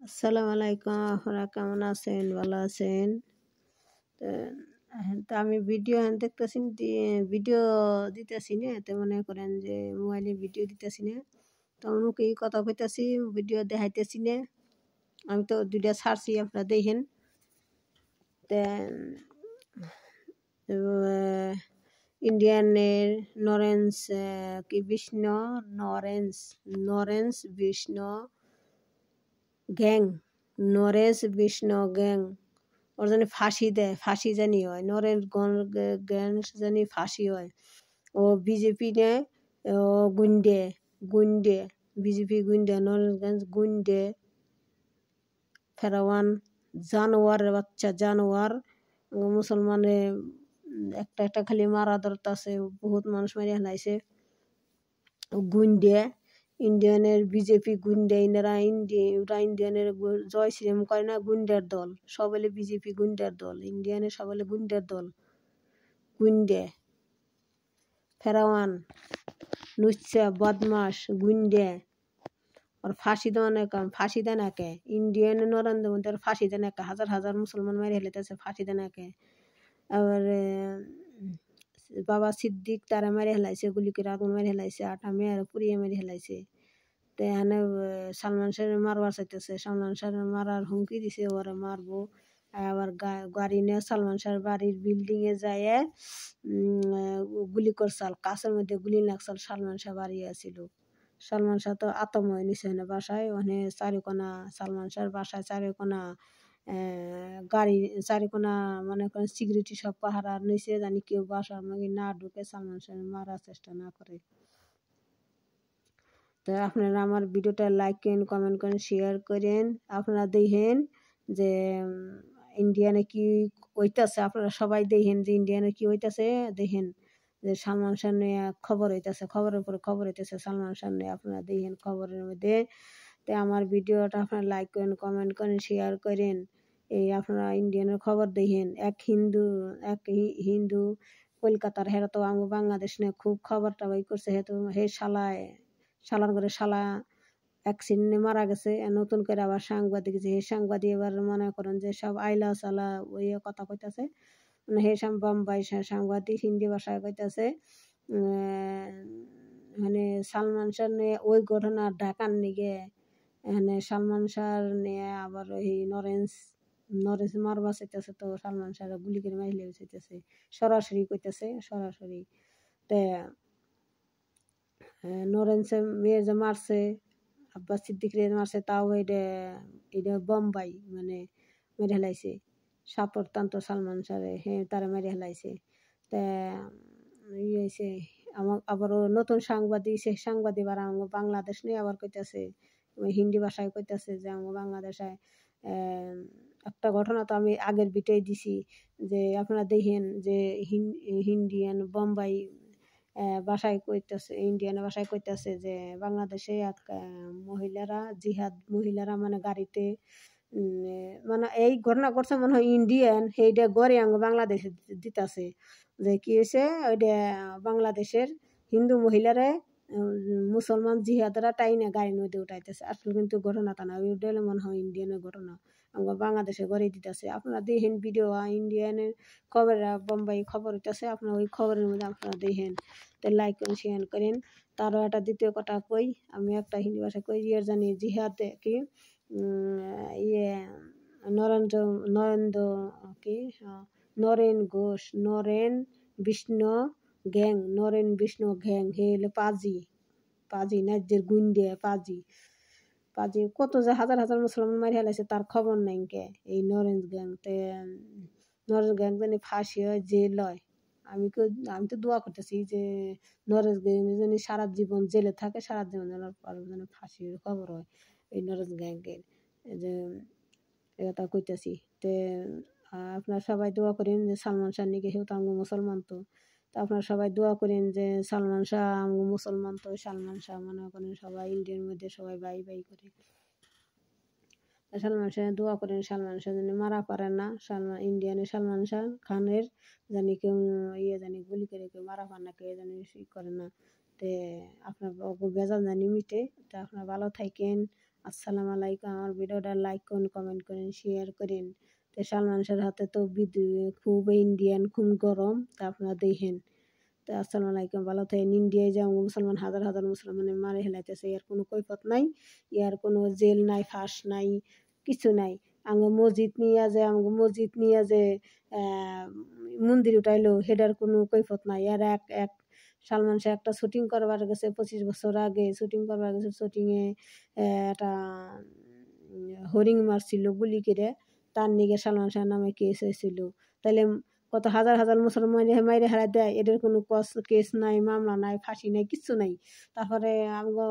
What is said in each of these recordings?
আসসালামু আলাইকুম। আপনারা কেমন আছেন? ভালো আছেন? তো তো আমি ভিডিও দেখতেছি, ভিডিও দিতেছি না, তো মনে করেন যে মোবাইলে ভিডিও দিতেছি না, তো মুখেই কথা কইতাছি, ভিডিও দেখাইতেছি না। আমি তো দুইটা ছাড়ছি, আপনারা দেখেন। ইন্ডিয়ানের নরেন্স কি বিষ্ণু নরেন্স নরেন্স বিষ্ণু গ্যাং, নরেশ বিষ্ণু গ্যাং, ওর জানি ফাঁসি দেয়, ফাঁসি জানি হয়, গ্যাং জানি ফাঁসি হয়। ও বিজেপি নে, ও গুন্ডে গুন্ডে বিজেপি গুন্ডে, নরেশগঞ্জ গুন্ডে, ফেরাওয়ান জানোয়ারের বাচ্চা, জানোয়ার। মুসলমানে একটা একটা খালি মারা ধরতাছে, বহুত মানুষ মারিয়া হেলাইছে। গুন্ডে ইন্ডিয়ানের বিজেপি গুন্ডে, ওরা ইন্ডিয়ানের জয় শ্রীরাম করে না, গুন্ডার দল সব হলে বিজেপি গুন্ডার দল, ইন্ডিয়ানের সব হলে গুন্ডার দল। গুন্ডে ফেরাওয়ান লুচ্চা বদমাস গুন্ডে, ওর ফাঁসি দেওয়া না, ফাঁসি দেন একে ইন্ডিয়ানে নরেন্দ্র মোদী ওর ফাঁসি দেন একে, হাজার হাজার মুসলমান মারি হেলেতেছে, ফাঁসি দেন একে। আবার বাবা সিদ্দিক তারা মেরে হেলাইছে, গুলি করে আগুন মেরে হেলাইছে, আটা মেয়ের পুড়িয়ে মেরে হেলাইছে। তো এখানে সালমান শাহ মারবার চাইতেছে, সালমান শাহ মারার হুমকি দিছে, ওরা মারবো। আবার গাড়ি নিয়ে সালমান শাহর বাড়ির বিল্ডিংয়ে যায় গুলি করছাল, কাছের মধ্যে গুলি লাগছাল। সালমান শাহ বাড়ি আছিল, সালমান শাহ তো আতঙ্ক হয়ে নিছে বাসায়, ওখানে চারিকোনা সালমান শাহর বাসায় চারিকোনা গাড়ি, চারিকোনা মনে করেন সিকিউরিটি সব পাহারা নিচে, জানি কেউ বাসার মধ্যে না ঢুকে, সালমান শাহ মারার চেষ্টা না করে। তো আপনারা আমার ভিডিওটা লাইক করেন, কমেন্ট করেন, শেয়ার করেন। আপনারা দেখেন যে ইন্ডিয়ানে কি হইতাছে, আপনারা সবাই দেখেন যে ইন্ডিয়ানে কি হইতাছে। দেখেন যে সালমান শাহ নিয়ে খবর হইতাছে, খবরের পরে খবর হইতেছে সালমান শাহ নিয়ে, আপনারা দেখেন খবরের মধ্যে। তো আমার ভিডিওটা আপনারা লাইক করেন, কমেন্ট করেন, শেয়ার করেন। এই আপনারা ইন্ডিয়ানের খবর দেখেন। এক হিন্দু কলকাতার, হেরা তো বাংলাদেশ নিয়ে খুব খবর টবর করছে, হেতু হে শালার করে শালা অ্যাক্সিডেন্টে মারা গেছে। নতুন করে আবার সাংবাদিক, যে হে সাংবাদিক এবার মনে করেন যে সব আইলা চালা ওই কথা কইতাছে, মানে হে বোম্বাই সাংবাদিক হিন্দি ভাষায় কইতাছে মানে সালমান শাহ নিয়ে ওই ঘটনা ঢাকার নিগে, এখানে সালমান শাহ নিয়ে আবার ওই নরেন্স মারবা চাইতেছে, তো সালমান শাহ গুলি করে মারিলে চাইতেছে, সরাসরি কইতেছে সরাসরি। তে নরেন্সে মেয়ে যে মারছে, আব্বাস সিদ্দিক রে মারছে, তাও এটা বোম্বাই মানে মেরে হেলাইছে, সাপরতান্ত সালমান শাহরে তারা মেরে হেলাইছে। তা ইয়ে হয়েছে আমার আবারও নতুন সাংবাদিক, সে সাংবাদিক আর আমার বাংলাদেশ নিয়ে আবার কইতাছে, হিন্দি ভাষায় কইতাছে যে আমার বাংলাদেশে একটা ঘটনা তো আমি আগের বিটেই দিছি, যে আপনারা দেখেন যে হিন্দিয়ান বোম্বাই ভাষায় কইতাছে, ইন্ডিয়ানের ভাষায় কইতাছে যে বাংলাদেশে এক মহিলারা, জিহাদ মহিলারা মানে গাড়িতে মানে এই ঘটনা ঘটছে মনে হয় ইন্ডিয়ান, সেইটা গড়ে আঙ্গ বাংলাদেশে দিতাছে, যে কি হয়েছে ওইটা বাংলাদেশের হিন্দু মহিলারা মুসলমান জিহাদরা টাইনা গাড়ির মধ্যে উঠাইতেছে। আসলে কিন্তু ঘটনাটা না, ওইটা মনে হয় ইন্ডিয়ানের ঘটনা, আমরা বাংলাদেশে গড়ে দিতেছে। আপনারা দেখেন ভিডিও, ইন্ডিয়ানের খবর, বোম্বাই খবর হইতেছে, আপনারা ওই খবরের মধ্যে আপনারা দেখেন। তো লাইক করেন, শেয়ার করেন। তারও একটা দ্বিতীয় কথা কই, আমি একটা হিন্দি ভাষায় কই, ইয়ে জানি জিহাদ কি ইয়ে নরেন্দ্র কি নরেন ঘোষ, নরেন বিষ্ণু গ্যাং, নরেন বিষ্ণু গ্যাং, হে হলো পাজি নাজ্যের গুন্ডে, পাজি কত যে হাজার হাজার মুসলমান মারি হেলাইছে, তার খবর নাই কে এই নরেন্স গ্যাং। তে নরেন্স গ্যাং জানি ফাঁসি হয়, জেল হয়। আমি তো দোয়া করতেছি যে নরেন্স গ্যাং জানি সারা জীবন জেলে থাকে, সারা জীবন যেন ফাঁসির খবর হয় এই নরেন্স গ্যাংয়ের, যে এটা কইতেছি। তে আপনারা সবাই দোয়া করেন যে সালমান শাহ নিকে, হেউ তো আমগো মুসলমান, তো আপনারা সবাই দোয়া করেন যে সালমান শাহ আমগো মুসলমান, তো সালমান শাহ মনে করেন সবাই ইন্ডিয়ার মধ্যে সবাই বাই করে, সালমান শাহ দোয়া করেন, সালমান শাহ যেন মারা পারে না, ইন্ডিয়ানের সালমান শাহ খানের জানি কেউ ইয়ে জানি গুলি করে কেউ মারা পার না, কেউ জানি করে না। তে আপনার বেজাল জানি মিটে। তা আপনারা ভালো থাকেন, আসসালামু আলাইকুম। আমার ভিডিওটা লাইক করুন, কমেন্ট করেন, শেয়ার করেন। তো সালমান শাহের হাতে তো খুব ইন্ডিয়ান খুব গরম, তা আপনারা দেখেন। তো আসসালামু আলাইকুম, ভালো থাকেন। ইন্ডিয়ায় যে মুসলমান হাজার হাজার মুসলমানের মারে হেলাইতেছে, এর কোনো কৈফত নাই, ইয়ার কোনো জেল নাই, ফাঁস নাই, কিছু নাই। মসজিদ নিয়ে যে মন্দির উঠাইলো, হেডার কোনো কৈফত নাই। আর এক এক সালমান শাহ একটা শুটিং করবার গেছে 25 বছর আগে, শুটিং করবার গেছে, শুটিংয়ে একটা হরিণ মারছিল গুলি করে, তার নিগে সালমান শাহের নামে কেস হয়েছিল। তাহলে কত হাজার হাজার মুসলমান মাইরে হারা দেয়, এদের কোনো কেস নাই, মামলা নাই, ফাঁসি নাই, কিচ্ছু নাই। তারপরে আমগো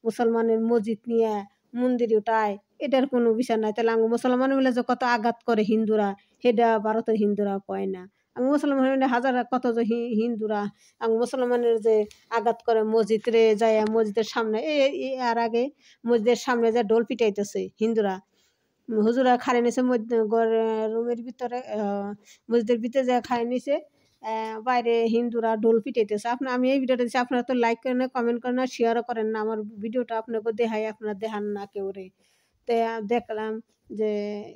মুসলমানের মসজিদ নিয়ে মন্দির উঠায়, এটার কোনো বিচার নাই। তাহলে আমগো মুসলমান মিলে যে কত আঘাত করে হিন্দুরা, সেটা ভারতের হিন্দুরা কয় না। আমি মুসলমান মিলে হাজার কত যে হিন্দুরা আমি মুসলমানের যে আঘাত করে মসজিদে যায়, মসজিদের সামনে আর আগে মসজিদের সামনে যে ঢোল পিটাইতেছে হিন্দুরা, হুজুরা খাড়ে নিছে রুমের ভিতরে, মসজিদের ভিতরে যা খাড়ে নিছে, বাইরে হিন্দুরা ঢোল পিটাইতেছে। আমি এই ভিডিওটা দিচ্ছি, আপনারা তো লাইক করেন না, কমেন্ট করেন না, শেয়ারও করেন না। আমার ভিডিওটা আপনাকে দেখাই, আপনারা দেখান না কেউ রে। তো দেখলাম যে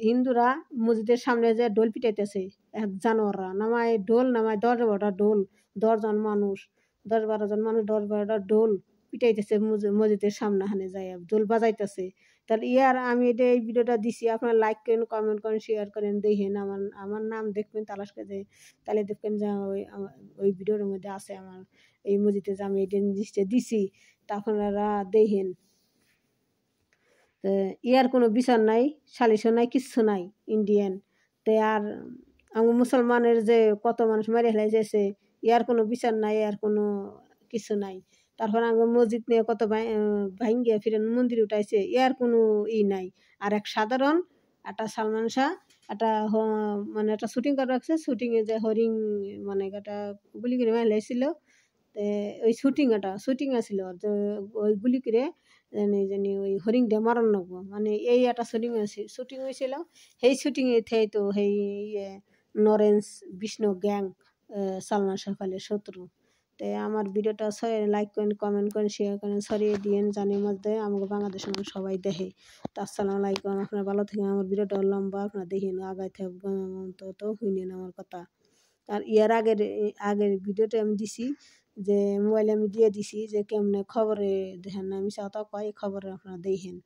হিন্দুরা মসজিদের সামনে যে ঢোল পিটাইতেছে, এক জানোয়াররা নামায় ঢোল, নামায় 10-12টা ঢোল, 10 জন মানুষ, 10-12 জন মানুষ, 10-12টা ঢোল পিটাইতেছে মসজিদের সামনে, হানে যায় ঢোল বাজাইতেছে। তাহলে আমি এই ভিডিওটা দিছি, আপনারা লাইক করেন, কমেন্ট করেন, শেয়ার করেন, দেখেন। আমার নাম দেখবেন তালাশ করে, তাহলে দেখবেন যে ওই ভিডিওর মধ্যে আছে আমার এই মসজিদে যে আমি এই জিনিসটা দিছি, তা আপনারা দেখেন। কোনো বিচার নাই, সালিশও নাই, কিচ্ছু নাই ইন্ডিয়ান। আর আমার মুসলমানের যে কত মানুষ মেরে হেলাইছে, কোনো বিচার নাই, কোনো কিছু নাই। তারপর আমার মসজিদ নিয়ে কত ভাঙ্গিয়া ফিরেন মন্দির উঠাইছে, কোনো নাই। আর এক সাধারণ একটা সালমান শাহ একটা মানে একটা শুটিং করে রাখছে, শুটিংয়ে যে হরিণ মানে একটা গুলি করে হেলাইছিল। ওই শুটিং আছিল, ওই গুলি করে জানি ওই হরিণটা মারণ লাগবো, মানে এই একটা শুটিং হয়েছিল। সেই শুটিংয়ে তো সেই নরেন্স বিষ্ণু গ্যাং সালমান শাহ খালের শত্রু। তাই আমার ভিডিওটা লাইক করেন, কমেন্ট করেন, শেয়ার করেন, ছড়িয়ে দিয়েন, জানির মধ্যে আমাকে বাংলাদেশের মানুষ সবাই দেখে। তো আসসালামু আলাইকুম, আপনারা ভালো থাকেন। আমার ভিডিওটা লম্বা, আপনারা দেখেন, আগায় থাকবেন তো শুনেন আমার কথা। আর আগের ভিডিওটা আমি দিছি, যে মোবাইলে আমি দিয়ে দিছি যে কেমনে খবরে দেখেন না, আমি সাথে কয় খবরে আপনারা দেখেন।